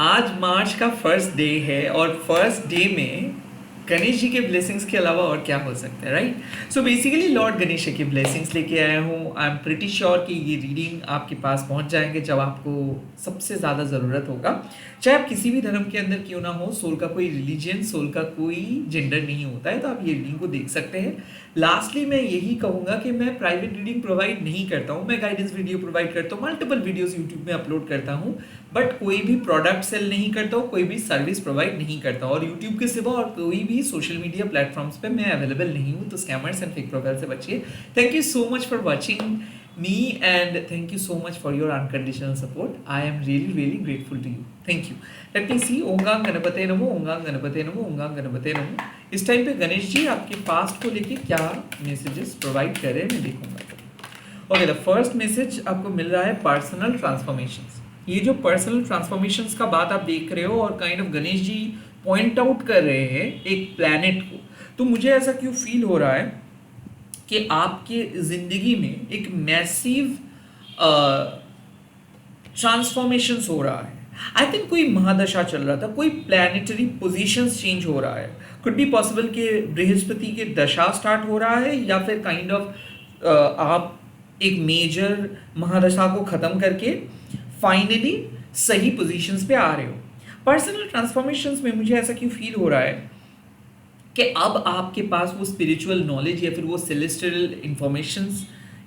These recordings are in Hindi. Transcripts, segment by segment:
आज मार्च का फर्स्ट डे है और फर्स्ट डे में गणेश जी के ब्लेसिंग्स के अलावा और क्या हो सकता है, right? So basically Lord Ganesh के ब्लेसिंग्स लेके आया हूँ। आई एम प्रिटी श्योर कि ये रीडिंग आपके पास पहुँच जाएंगे जब आपको सबसे ज़्यादा ज़रूरत होगा। चाहे आप किसी भी धर्म के अंदर क्यों ना हो, सोल का कोई रिलीजन, सोल का कोई जेंडर नहीं होता है, तो आप ये रीडिंग को देख सकते हैं। लास्टली मैं यही कहूँगा कि मैं प्राइवेट रीडिंग प्रोवाइड नहीं करता हूँ, मैं गाइडेंस वीडियो प्रोवाइड करता हूँ, मल्टीपल वीडियोस यूट्यूब में अपलोड करता हूँ, बट कोई भी प्रोडक्ट सेल नहीं करता हूँ, कोई भी सर्विस प्रोवाइड नहीं करता हूँ। और यूट्यूब के सिवा और कोई भी सोशल मीडिया प्लेटफॉर्म्स पे मैं अवेलेबल नहीं हूँ, तो स्कैमर्स एंड फेक प्रोफाइल से बचिए। Thank you so much for watching me and thank you so much for your unconditional support. I am really grateful to you. Thank you. Let me see. ओम गंग गणपते नमो, ओम गंग गणपते नमो, ओम गंग गणपते नमो। इस टाइम पे गणेश जी आपके पास्ट को लेके क्या मैसेजेस प्रोवाइड कर रहे हैं मैं देखूंगा। ओके, द फर्स्ट मैसेज आपको मिल रहा है पर्सनल ट्रांसफॉर्मेशंस। ये जो पर्सनल ट्रांसफॉर्मेशंस का बात आप देख रहे हो और kind of Ganesh ji point out कर रहे हैं एक प्लैनेट को, तो मुझे ऐसा क्यों फील हो रहा है कि आपके जिंदगी में एक मैसिव ट्रांसफॉर्मेशंस हो रहा है। आई थिंक कोई महादशा चल रहा था, कोई प्लैनेटरी पोजीशंस चेंज हो रहा है। कुड बी पॉसिबल कि बृहस्पति के दशा स्टार्ट हो रहा है, या फिर काइंड ऑफ आप एक मेजर महादशा को खत्म करके फाइनली सही पोजीशंस पे आ रहे हो। पर्सनल ट्रांसफॉर्मेशंस में मुझे ऐसा क्यों फील हो रहा है कि अब आपके पास वो स्पिरिचुअल नॉलेज या फिर वो सेलेस्टियल इंफॉर्मेशंस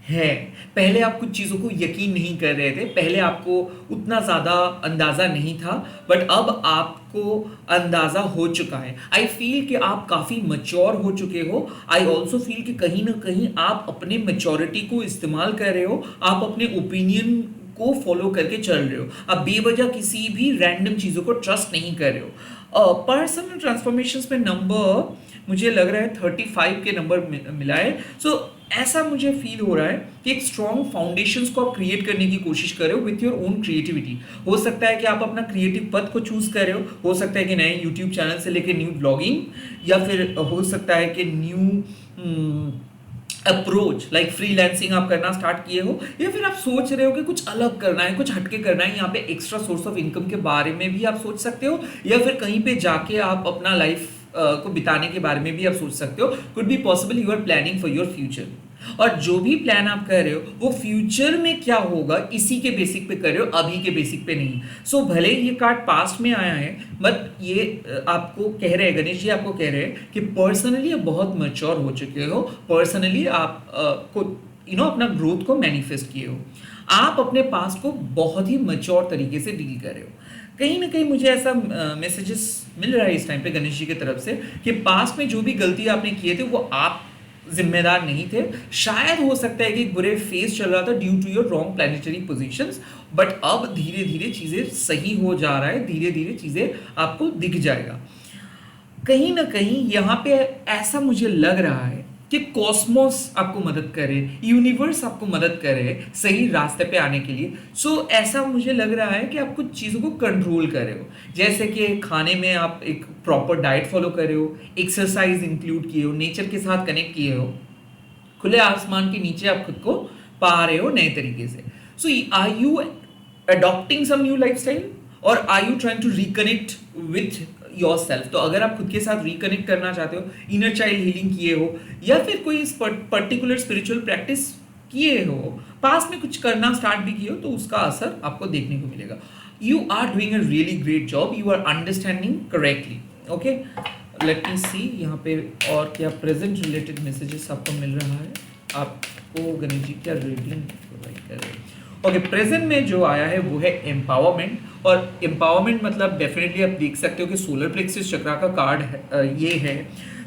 है। पहले आप कुछ चीज़ों को यकीन नहीं कर रहे थे, पहले आपको उतना ज़्यादा अंदाज़ा नहीं था, बट अब आपको अंदाज़ा हो चुका है। आई फील कि आप काफ़ी मैच्योर हो चुके हो। आई ऑल्सो फील कि कहीं ना कहीं आप अपने मैच्योरिटी को इस्तेमाल कर रहे हो, आप अपने ओपिनियन को फॉलो करके चल रहे हो, आप बेवजह किसी भी रैंडम चीज़ों को ट्रस्ट नहीं कर रहे हो। पर्सनल ट्रांसफॉर्मेशंस में नंबर मुझे लग रहा है 35 के नंबर मिला है। सो ऐसा मुझे फील हो रहा है कि एक स्ट्रॉन्ग फाउंडेशंस को आप क्रिएट करने की कोशिश कर रहे हो विथ योर ओन क्रिएटिविटी। हो सकता है कि आप अपना क्रिएटिव पथ को चूज कर रहे हो सकता है कि नए यूट्यूब चैनल से लेकर न्यू ब्लॉगिंग, या फिर हो सकता है कि न्यू अप्रोच लाइक फ्रीलांसिंग आप करना स्टार्ट किए हो, या फिर आप सोच रहे हो कि कुछ अलग करना है, कुछ हटके करना है। यहाँ पे एक्स्ट्रा सोर्स ऑफ इनकम के बारे में भी आप सोच सकते हो, या फिर कहीं पे जाके आप अपना लाइफ को बिताने के बारे में भी आप सोच सकते हो। Could be possible you are planning for your future, और जो भी प्लान आप कर रहे हो वो फ्यूचर में क्या होगा इसी के बेसिक पे कर रहे हो, अभी के बेसिक पे नहीं। सो भले ये कार्ड पास्ट में आया है, बट ये आपको कह रहे हैं, गणेश जी आपको कह रहे हैं कि पर्सनली आप बहुत मैच्योर हो चुके हो, पर्सनली आप को अपना ग्रोथ को मैनिफेस्ट किए हो, आप अपने पास्ट को बहुत ही मैच्योर तरीके से डील कर रहे हो। कहीं ना कहीं मुझे ऐसा मैसेजेस मिल रहा है इस टाइम पे गणेश जी की तरफ से कि पास्ट में जो भी गलती आपने किए थे वो आप जिम्मेदार नहीं थे। शायद हो सकता है कि एक बुरे फेज चल रहा था due to your wrong planetary positions, but अब धीरे धीरे चीज़ें सही हो जा रहा है, धीरे धीरे चीज़ें आपको दिख जाएगा। कहीं ना कहीं यहाँ पे ऐसा मुझे लग रहा है कि कॉस्मोस आपको मदद करे, यूनिवर्स आपको मदद करे सही रास्ते पे आने के लिए। सो ऐसा मुझे लग रहा है कि आप कुछ चीज़ों को कंट्रोल कर रहे हो, जैसे कि खाने में आप एक प्रॉपर डाइट फॉलो कर रहे हो, एक्सरसाइज इंक्लूड किए हो, नेचर के साथ कनेक्ट किए हो, खुले आसमान के नीचे आप खुद को पा रहे हो नए तरीके से। So are you adopting some new lifestyle और are you trying to reconnect with yourself? तो अगर आप खुद के साथ रिकनेक्ट करना चाहते हो, इनर चाइल्ड हीलिंग किए हो, या फिर कोई पर्टिकुलर स्पिरिचुअल प्रैक्टिस किए हो, पास में कुछ करना स्टार्ट भी किए हो, तो उसका असर आपको देखने को मिलेगा। You are doing a really great job, you are understanding correctly. Okay, let me see यहाँ पे और क्या प्रेजेंट रिलेटेड मैसेजेस आपको मिल रहा है। आपको गणेश जी क्या रीडिंग प्रोवाइड कर रहे हैं? ओके, प्रेजेंट में जो आया है वो है एम्पावरमेंट, और एम्पावरमेंट मतलब डेफिनेटली आप देख सकते हो कि सोलर प्लेक्सस चक्रा का कार्ड है, ये है।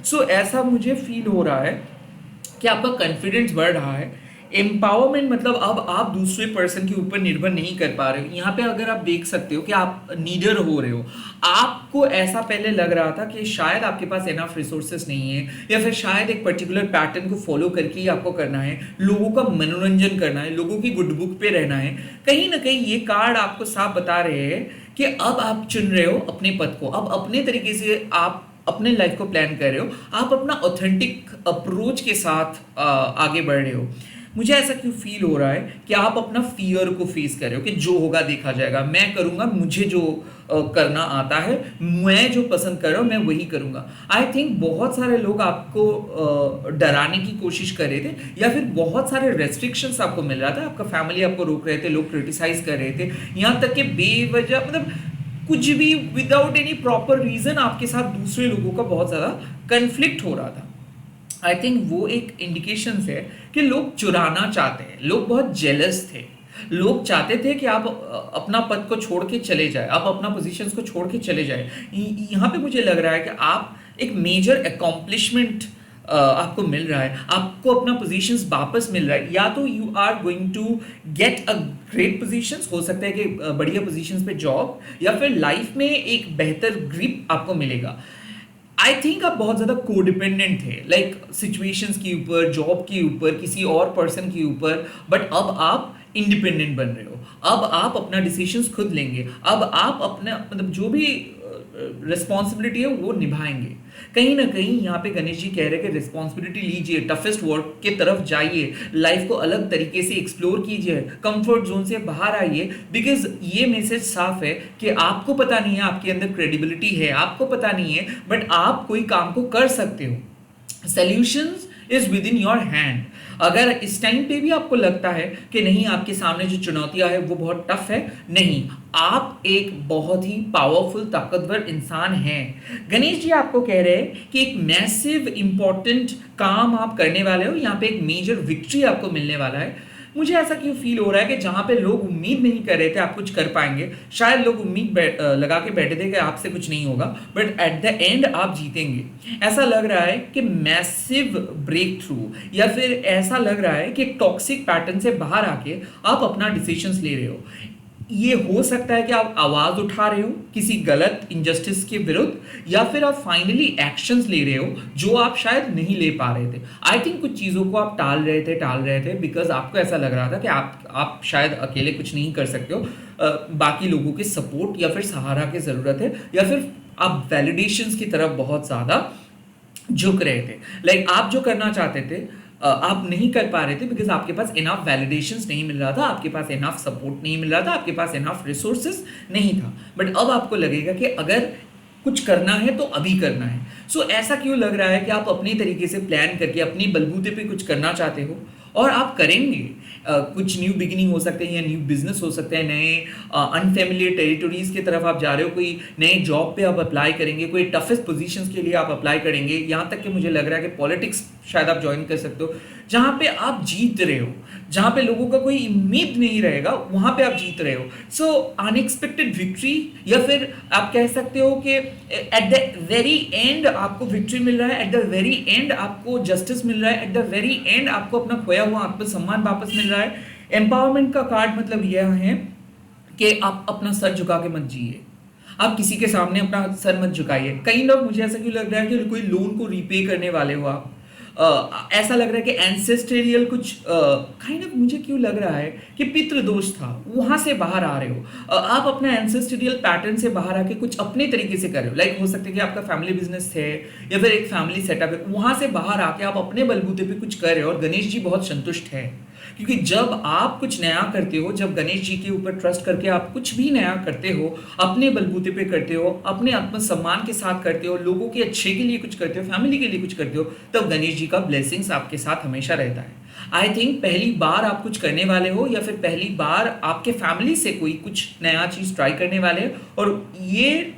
सो ऐसा मुझे फील हो रहा है कि आपका कॉन्फिडेंस बढ़ रहा है। एम्पावरमेंट मतलब अब आप दूसरे पर्सन के ऊपर निर्भर नहीं कर पा रहे हो। यहाँ पे अगर आप देख सकते हो कि आप नीडर हो रहे हो, आपको ऐसा पहले लग रहा था कि शायद आपके पास एनफ रिसोर्सेस नहीं है, या फिर शायद एक पर्टिकुलर पैटर्न को फॉलो करके ही आपको करना है, लोगों का मनोरंजन करना है, लोगों की गुड बुक पे रहना है। कहीं ना कहीं ये कार्ड आपको साफ बता रहे हैं कि अब आप चुन रहे हो अपने पथ को, अब अपने तरीके से आप अपने लाइफ को प्लान कर रहे हो, आप अपना ऑथेंटिक अप्रोच के साथ आगे बढ़ रहे हो। मुझे ऐसा क्यों फील हो रहा है कि आप अपना फियर को फेस कर रहे हो कि जो होगा देखा जाएगा, मैं करूंगा, मुझे जो करना आता है, मैं जो पसंद कर रहा हूँ मैं वही करूंगा। आई थिंक बहुत सारे लोग आपको डराने की कोशिश कर रहे थे, या फिर बहुत सारे रेस्ट्रिक्शंस आपको मिल रहा था, आपका फैमिली आपको रोक रहे थे, लोग क्रिटिसाइज कर रहे थे, यहाँ तक कि बेवजह मतलब कुछ भी विदाउट एनी प्रॉपर रीजन आपके साथ दूसरे लोगों का बहुत ज़्यादा कन्फ्लिक्ट हो रहा था। आई थिंक वो एक इंडिकेशन है कि लोग चुराना चाहते हैं, लोग बहुत जेलस थे, लोग चाहते थे कि आप अपना पद को छोड़ के चले जाए, आप अपना पोजीशंस को छोड़ के चले जाए। यहाँ पे मुझे लग रहा है कि आप एक मेजर अकॉम्प्लिशमेंट आपको मिल रहा है, आपको अपना पोजीशंस वापस मिल रहा है, या तो you are going to get a great positions, हो सकता है कि बढ़िया पोजीशंस पे जॉब, या फिर लाइफ में एक बेहतर ग्रिप आपको मिलेगा। आई थिंक आप बहुत ज़्यादा कोडिपेंडेंट थे, लाइक सिचुएशंस के ऊपर, जॉब के ऊपर, किसी और पर्सन के ऊपर, बट अब आप इंडिपेंडेंट बन रहे हो, अब आप अपना डिसीजंस खुद लेंगे, अब आप अपना मतलब जो भी रिस्पॉन्सिबिलिटी है वो निभाएंगे। कहीं ना कहीं यहाँ पे गणेश जी कह रहे हैं कि रिस्पॉन्सिबिलिटी लीजिए, टफेस्ट वर्क के तरफ जाइए, लाइफ को अलग तरीके से एक्सप्लोर कीजिए, कंफर्ट जोन से बाहर आइए, बिकॉज ये मैसेज साफ है कि आपको पता नहीं है आपके अंदर क्रेडिबिलिटी है, आपको पता नहीं है, बट आप कोई काम को कर सकते हो। Solutions is with in your hand. अगर इस टाइम पे भी आपको लगता है कि नहीं, आपके सामने जो चुनौतियां है वो बहुत टफ है, नहीं, आप एक बहुत ही पावरफुल ताकतवर इंसान हैं। गणेश जी आपको कह रहे हैं कि एक मैसिव इंपॉर्टेंट काम आप करने वाले हो, यहाँ पे एक मेजर विक्ट्री आपको मिलने वाला है। मुझे ऐसा क्यों फील हो रहा है कि जहां पे लोग उम्मीद नहीं कर रहे थे आप कुछ कर पाएंगे, शायद लोग उम्मीद लगा के बैठे थे कि आपसे कुछ नहीं होगा, बट एट द एंड आप जीतेंगे। ऐसा लग रहा है कि मैसिव ब्रेक थ्रू, या फिर ऐसा लग रहा है कि एक टॉक्सिक पैटर्न से बाहर आके आप अपना डिसीजंस ले रहे हो। ये हो सकता है कि आप आवाज उठा रहे हो किसी गलत इनजस्टिस के विरुद्ध, या फिर आप फाइनली एक्शंस ले रहे हो जो आप शायद नहीं ले पा रहे थे। आई थिंक कुछ चीज़ों को आप टाल रहे थे बिकॉज आपको ऐसा लग रहा था कि आप शायद अकेले कुछ नहीं कर सकते हो, बाकी लोगों के सपोर्ट या फिर सहारा की ज़रूरत है, या फिर आप वैलिडेशंस की तरफ बहुत ज़्यादा झुक रहे थे। लाइक आप जो करना चाहते थे आप नहीं कर पा रहे थे बिकॉज आपके पास इनफ वैलिडेशंस नहीं मिल रहा था, आपके पास इनफ सपोर्ट नहीं मिल रहा था, आपके पास इनफ रिसोर्सेज नहीं था। बट अब आपको लगेगा कि अगर कुछ करना है तो अभी करना है। सो ऐसा क्यों लग रहा है कि आप अपनी तरीके से प्लान करके अपनी बलबूते पे कुछ करना चाहते हो और आप करेंगे। कुछ न्यू बिगिनिंग हो सकते हैं, या न्यू बिजनेस हो सकते हैं, नए अनफेमिलियर टेरिटोरीज की तरफ आप जा रहे हो, कोई नए जॉब पे आप अप्लाई करेंगे, कोई टफेस्ट पोजीशंस के लिए आप अप्लाई करेंगे, यहाँ तक कि मुझे लग रहा है कि पॉलिटिक्स शायद आप ज्वाइन कर सकते हो, जहाँ पे आप जीत रहे हो, जहाँ पे लोगों का कोई उम्मीद नहीं रहेगा वहाँ पे आप जीत रहे हो। सो अनएक्सपेक्टेड विक्ट्री, या फिर आप कह सकते हो कि एट द वेरी एंड आपको विक्ट्री मिल रहा है, एट द वेरी एंड आपको जस्टिस मिल रहा है, एट द वेरी एंड आपको अपना खोया हुआ आत्मसम्मान वापस मिल रहा है। एम्पावरमेंट का कार्ड मतलब यह है कि आप अपना सर झुका के मत जिए, आप किसी के सामने अपना सर मत झुकाइए। कई लोग, मुझे ऐसा क्यों लग रहा है कि कोई लोन को रीपे करने वाले हो आप, ऐसा लग रहा है कि एंसेस्ट्रियल कुछ काइंड ऑफ, मुझे क्यों लग रहा है कि पितृदोष था, वहां से बाहर आ रहे हो। आप अपना एंसेस्ट्रियल पैटर्न से बाहर आके कुछ अपने तरीके से कर रहे हो। लाइक हो सकता है कि आपका फैमिली बिजनेस है या फिर एक फैमिली सेटअप है, वहां से बाहर आके आप अपने बलबूते पे कुछ कर रहे हो, और गणेश जी बहुत संतुष्ट है। क्योंकि जब आप कुछ नया करते हो, जब गणेश जी के ऊपर ट्रस्ट करके आप कुछ भी नया करते हो, अपने बलबूते पे करते हो, अपने आत्मसम्मान के साथ करते हो, लोगों के अच्छे के लिए कुछ करते हो, फैमिली के लिए कुछ करते हो, तब गणेश जी का ब्लेसिंग्स आपके साथ हमेशा रहता है। आई थिंक पहली बार आप कुछ करने वाले हो, या फिर पहली बार आपके फैमिली से कोई कुछ नया चीज ट्राई करने वाले हो, और ये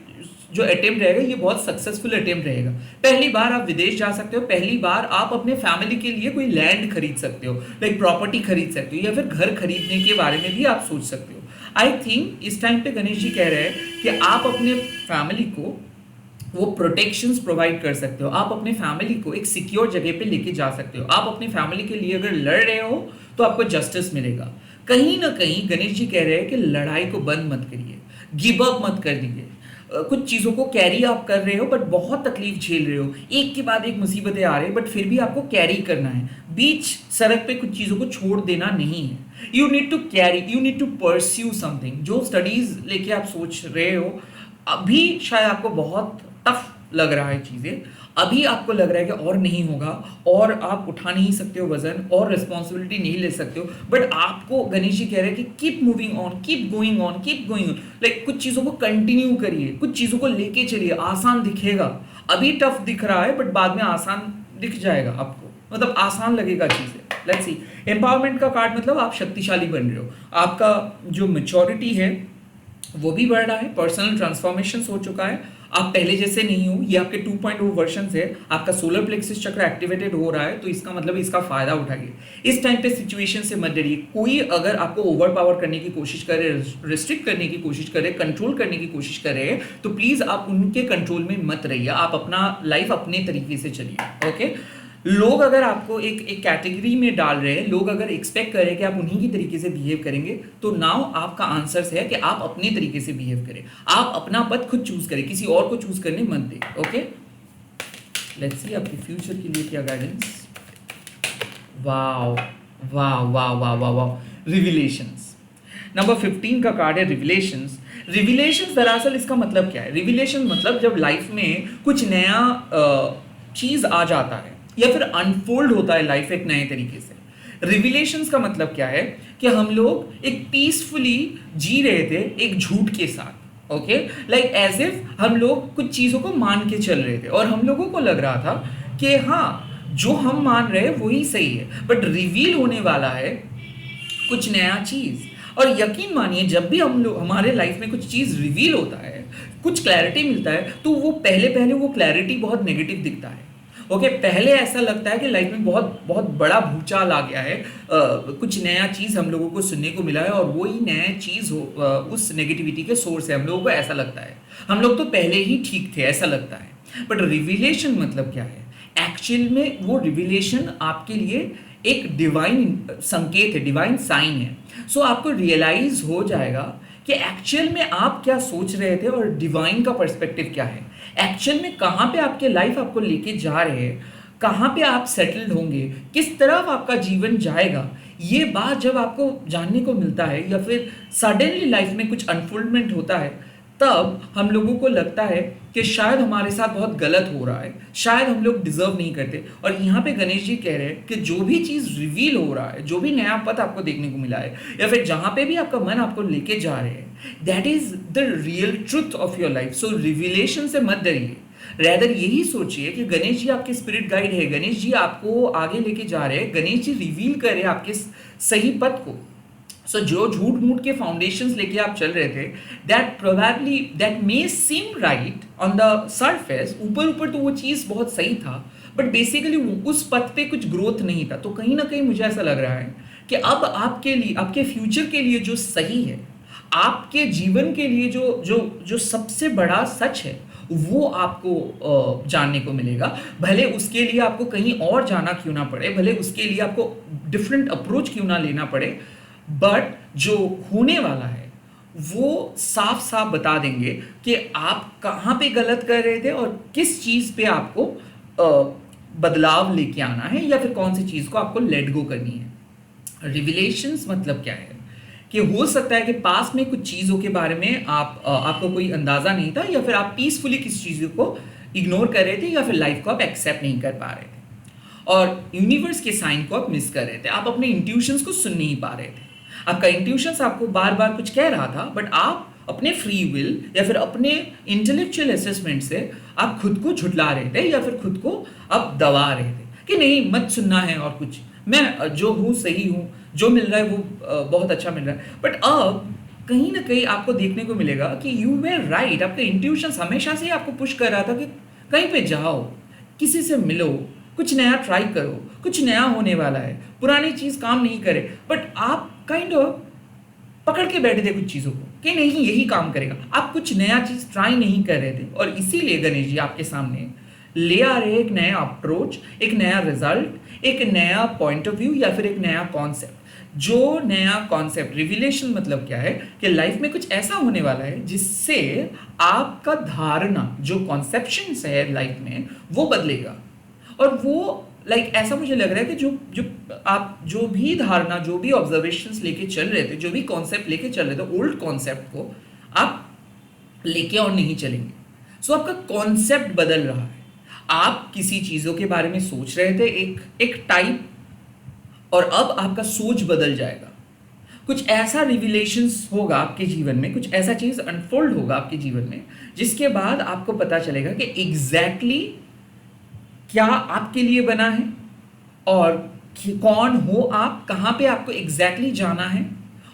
जो अटेम्प्ट रहेगा ये बहुत सक्सेसफुल अटेम्प्ट रहेगा। पहली बार आप विदेश जा सकते हो, पहली बार आप अपने फैमिली के लिए कोई लैंड खरीद सकते हो, लाइक प्रॉपर्टी खरीद सकते हो, या फिर घर खरीदने के बारे में भी आप सोच सकते हो। आई थिंक इस टाइम पे गणेश जी कह रहे हैं कि आप अपने फैमिली को वो प्रोटेक्शंस प्रोवाइड कर सकते हो, आप अपने फैमिली को एक सिक्योर जगह पे लेके जा सकते हो। आप अपनी फैमिली के लिए अगर लड़ रहे हो तो आपको जस्टिस मिलेगा। कहीं ना कहीं गणेश जी कह रहे हैं कि लड़ाई को बंद मत करिए, गिव अप मत कर दीजिए। कुछ चीज़ों को कैरी आप कर रहे हो बट बहुत तकलीफ झेल रहे हो, एक के बाद एक मुसीबतें आ रही है, बट फिर भी आपको कैरी करना है। बीच सड़क पे कुछ चीज़ों को छोड़ देना नहीं है। You need to carry, you need to pursue something. जो स्टडीज लेके आप सोच रहे हो, अभी शायद आपको बहुत टफ लग रहा है चीज़ें, अभी आपको लग रहा है कि और नहीं होगा, और आप उठा नहीं सकते हो वजन, और रिस्पॉन्सिबिलिटी नहीं ले सकते हो, बट आपको गणेश जी कह रहे हैं कि keep moving on, keep going on, keep going on. Like कुछ चीज़ों को कंटिन्यू करिए, कुछ चीज़ों को लेके चलिए। आसान दिखेगा, अभी टफ दिख रहा है, बट बाद में आसान दिख जाएगा आपको, मतलब आसान लगेगा चीज़ें। लेट्स सी, एम्पावरमेंट का कार्ड मतलब आप शक्तिशाली बन रहे हो, आपका जो मैच्योरिटी है वो भी बढ़ रहा है, पर्सनल ट्रांसफॉर्मेशन हो चुका है, आप पहले जैसे नहीं हो, ये आपके 2.0 वर्जन है, आपका सोलर प्लेक्सिस चक्र एक्टिवेटेड हो रहा है, तो इसका मतलब इसका फायदा उठाइए। इस टाइम पे सिचुएशन से मत डरिए। कोई अगर आपको ओवर पावर करने की कोशिश करे, रिस्ट्रिक्ट करने की कोशिश करे, कंट्रोल करने की कोशिश करे, तो प्लीज आप उनके कंट्रोल में मत रहिए, आप अपना लाइफ अपने तरीके से चलिए। ओके, लोग अगर आपको एक कैटेगरी में डाल रहे हैं, लोग अगर एक्सपेक्ट कर रहे हैं कि आप उन्हीं की तरीके से बिहेव करेंगे, तो नाउ आपका आंसर है कि आप अपने तरीके से बिहेव करें, आप अपना पथ खुद चूज करें, किसी और को चूज करने मत दें। ओके, लेट्स सी आपके फ्यूचर के लिए क्या guidance. Wow wow wow wow wow wow, revelations. Number 15 का कार्ड है रिविलेशंस। रिविलेशंस दरअसल इसका मतलब क्या है? रिविलेशन मतलब जब लाइफ में कुछ नया चीज आ जाता है या फिर अनफोल्ड होता है लाइफ एक नए तरीके से। रिविलेशंस का मतलब क्या है कि हम लोग एक पीसफुली जी रहे थे एक झूठ के साथ। ओके, लाइक एज इफ हम लोग कुछ चीजों को मान के चल रहे थे और हम लोगों को लग रहा था कि हाँ जो हम मान रहे हैं वही सही है, बट रिवील होने वाला है कुछ नया चीज। और यकीन मानिए जब भी हम लोग हमारे लाइफ में कुछ चीज रिवील होता है, कुछ क्लैरिटी मिलता है, तो वो पहले पहले वो क्लैरिटी बहुत नेगेटिव दिखता है। ओके, पहले ऐसा लगता है कि लाइफ में बहुत बहुत बड़ा भूचाल आ गया है, कुछ नया चीज हम लोगों को सुनने को मिला है और वही नया चीज उस नेगेटिविटी के सोर्स है, हम लोगों को ऐसा लगता है। हम लोग तो पहले ही ठीक थे ऐसा लगता है। बट रिविलेशन मतलब क्या है? एक्चुअल में वो रिविलेशन आपके लिए एक डिवाइन संकेत है, डिवाइन साइन है। सो आपको रियलाइज हो जाएगा कि एक्चुअल में आप क्या सोच रहे थे और डिवाइन का पर्सपेक्टिव क्या है, एक्चुअल में कहाँ पे आपके लाइफ आपको लेके जा रहे हैं, कहाँ पे आप सेटल्ड होंगे, किस तरफ आपका जीवन जाएगा। ये बात जब आपको जानने को मिलता है या फिर सडनली लाइफ में कुछ अनफोल्डमेंट होता है, तब हम लोगों को लगता है कि शायद हमारे साथ बहुत गलत हो रहा है, शायद हम लोग डिजर्व नहीं करते। और यहाँ पे गणेश जी कह रहे हैं कि जो भी चीज़ रिवील हो रहा है, जो भी नया पथ आपको देखने को मिला है, या फिर जहाँ पे भी आपका मन आपको लेके जा रहे हैं, that is the real truth of your life. So revelation से मत डरिए, रैदर यही सोचिए कि गणेश जी आपके स्पिरिट गाइड है, गणेश जी आपको आगे लेके जा रहे हैं, गणेश जी रिवील कर रहे हैं आपके सही पथ को। सो जो झूठ मूठ के फाउंडेशंस लेके आप चल रहे थे, that may seem right on the surface, ऊपर ऊपर तो वो चीज़ बहुत सही था, बट बेसिकली उस पथ पे कुछ ग्रोथ नहीं था। तो कहीं ना कहीं मुझे ऐसा लग रहा है कि अब आपके लिए, आपके फ्यूचर के लिए जो सही है, आपके जीवन के लिए जो जो जो सबसे बड़ा सच है, वो आपको जानने को मिलेगा। भले उसके लिए आपको कहीं और जाना क्यों ना पड़े, भले उसके लिए आपको डिफरेंट अप्रोच क्यों ना लेना पड़े, बट जो होने वाला है वो साफ साफ बता देंगे कि आप कहाँ पे गलत कर रहे थे और किस चीज़ पे आपको बदलाव लेके आना है, या फिर कौन सी चीज़ को आपको लेट गो करनी है। रिविलेशंस मतलब क्या है कि हो सकता है कि पास में कुछ चीज़ों के बारे में आपको कोई अंदाज़ा नहीं था, या फिर आप पीसफुली किसी चीज़ को इग्नोर कर रहे थे, या फिर लाइफ को आप एक्सेप्ट नहीं कर पा रहे थे और यूनिवर्स के साइन को आप मिस कर रहे थे, आप अपने इंट्यूशंस को सुन नहीं पा रहे थे। आपका इंट्यूशंस आपको बार बार कुछ कह रहा था, बट आप अपने फ्री विल या फिर अपने इंटेलेक्चुअल असेसमेंट से आप खुद को झुठला रहे थे, या फिर खुद को आप दबा रहे थे कि नहीं मत सुनना है और कुछ, मैं जो हूँ सही हूँ, जो मिल रहा है वो बहुत अच्छा मिल रहा है। बट अब कहीं ना कहीं आपको देखने को मिलेगा कि यू वे राइट, आपका इंट्यूशंस हमेशा से आपको पुश कर रहा था कि कहीं पे जाओ, किसी से मिलो, कुछ नया ट्राई करो, कुछ नया होने वाला है, पुरानी चीज़ काम नहीं करे, बट आप काइंड ऑफ पकड़ के बैठे थे कुछ चीज़ों को कि नहीं यही काम करेगा, आप कुछ नया चीज़ ट्राई नहीं कर रहे थे। और इसीलिए गणेश जी आपके सामने ले आ रहे एक नया अप्रोच, एक नया रिजल्ट, एक नया पॉइंट ऑफ व्यू, या फिर एक नया कॉन्सेप्ट। जो नया कॉन्सेप्ट, रिविलेशन मतलब क्या है कि लाइफ में कुछ ऐसा होने वाला है जिससे आपका धारणा, जो कॉन्सेप्शन है लाइफ में, वो बदलेगा। और वो ऐसा मुझे लग रहा है कि जो आप जो भी धारणा, जो भी ऑब्जर्वेशंस लेके चल रहे थे, जो भी कॉन्सेप्ट लेके चल रहे थे, ओल्ड कॉन्सेप्ट को आप लेके और नहीं चलेंगे। सो आपका कॉन्सेप्ट बदल रहा है। आप किसी चीज़ों के बारे में सोच रहे थे एक एक टाइप, और अब आपका सोच बदल जाएगा। कुछ ऐसा रिविलेशंस होगा आपके जीवन में, कुछ ऐसा चीज़ अनफोल्ड होगा आपके जीवन में, जिसके बाद आपको पता चलेगा कि एग्जैक्टली क्या आपके लिए बना है, और कौन हो आप, कहाँ पे आपको एग्जैक्टली जाना है,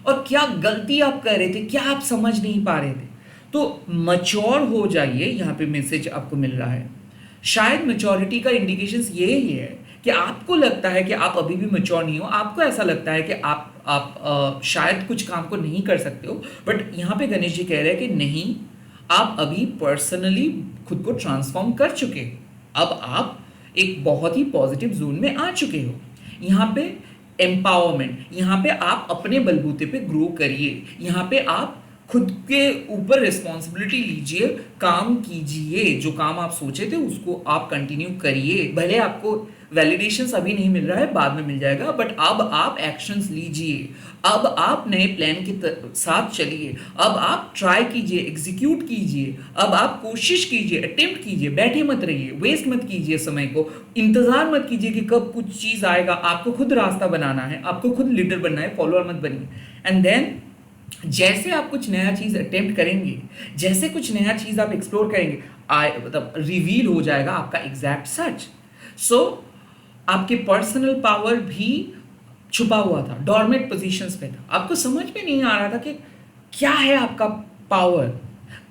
और क्या गलती आप कर रहे थे, क्या आप समझ नहीं पा रहे थे। तो मच्योर हो जाइए, यहाँ पे मैसेज आपको मिल रहा है। शायद मैच्योरिटी का इंडिकेशंस ये ही है कि आपको लगता है कि आप अभी भी मैच्योर नहीं हो, आपको ऐसा लगता है कि आप शायद कुछ काम को नहीं कर सकते हो, बट यहाँ पे गणेश जी कह रहे हैं कि नहीं, आप अभी पर्सनली खुद को ट्रांसफॉर्म कर चुके हो। अब आप एक बहुत ही पॉजिटिव जोन में आ चुके हो। यहाँ पे एम्पावरमेंट, यहाँ पे आप अपने बलबूते पे ग्रो करिए, यहाँ पे आप खुद के ऊपर रिस्पॉन्सिबिलिटी लीजिए, काम कीजिए, जो काम आप सोचे थे उसको आप कंटिन्यू करिए। भले आपको वैलिडेशंस अभी नहीं मिल रहा है, बाद में मिल जाएगा, बट अब आप एक्शंस लीजिए, अब आप नए प्लान के साथ चलिए, अब आप ट्राई कीजिए, एग्जीक्यूट कीजिए, अब आप कोशिश कीजिए, अटेम्प्ट कीजिए, बैठे मत रहिए, वेस्ट मत कीजिए समय को, इंतजार मत कीजिए कि कब कुछ चीज़ आएगा। आपको खुद रास्ता बनाना है, आपको खुद लीडर बनना है, फॉलोअर मत बनिए। एंड देन जैसे आप कुछ नया चीज़ अटेम्प्ट करेंगे, जैसे कुछ नया चीज़ आप एक्सप्लोर करेंगे, मतलब रिवील हो जाएगा आपका एग्जैक्ट सच। सो आपके पर्सनल पावर भी छुपा हुआ था, डॉर्मेंट पोजीशंस पे था, आपको समझ में नहीं आ रहा था कि क्या है आपका पावर,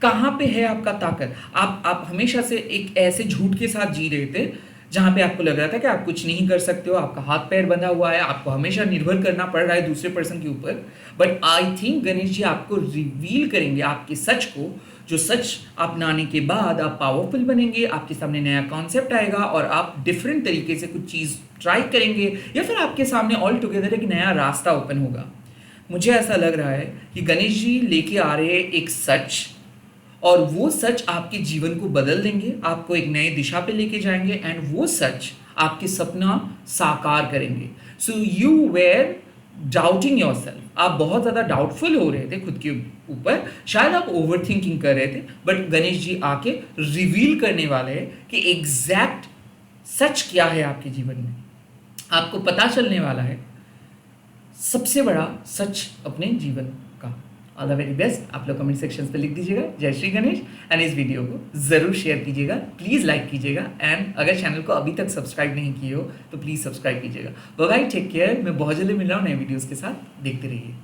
कहाँ पे है आपका ताकत। आप हमेशा से एक ऐसे झूठ के साथ जी रहे थे जहाँ पे आपको लग रहा था कि आप कुछ नहीं कर सकते हो, आपका हाथ पैर बंधा हुआ है, आपको हमेशा निर्भर करना पड़ रहा है दूसरे पर्सन के ऊपर। But I think Ganesh ji आपको रिवील करेंगे आपके सच को, जो सच अपनाने के बाद आप पावरफुल बनेंगे, आपके सामने नया कॉन्सेप्ट आएगा और आप डिफरेंट तरीके से कुछ चीज़ ट्राई करेंगे, या फिर आपके सामने ऑल टुगेदर एक नया रास्ता ओपन होगा। मुझे ऐसा लग रहा है कि गणेश जी लेके आ रहे हैं एक सच, और वो सच आपके जीवन को बदल देंगे, आपको एक नए दिशा पे लेके जाएंगे, एंड वो सच आपके सपना साकार करेंगे। So you were doubting yourself, आप बहुत ज़्यादा डाउटफुल हो रहे थे खुद के ऊपर, शायद आप ओवर थिंकिंग कर रहे थे, बट गणेश जी आके रिवील करने वाले हैं कि एग्जैक्ट सच क्या है आपके जीवन में। आपको पता चलने वाला है सबसे बड़ा सच अपने जीवन का। All the very best. आप लोग कमेंट सेक्शन पे लिख दीजिएगा जय श्री गणेश, एंड इस वीडियो को ज़रूर शेयर कीजिएगा, प्लीज़ लाइक कीजिएगा, एंड अगर चैनल को अभी तक सब्सक्राइब नहीं किए हो तो प्लीज़ सब्सक्राइब कीजिएगा। Bye, take care. मैं बहुत जल्दी मिल रहा हूँ नए वीडियोज़ के साथ, देखते रहिए।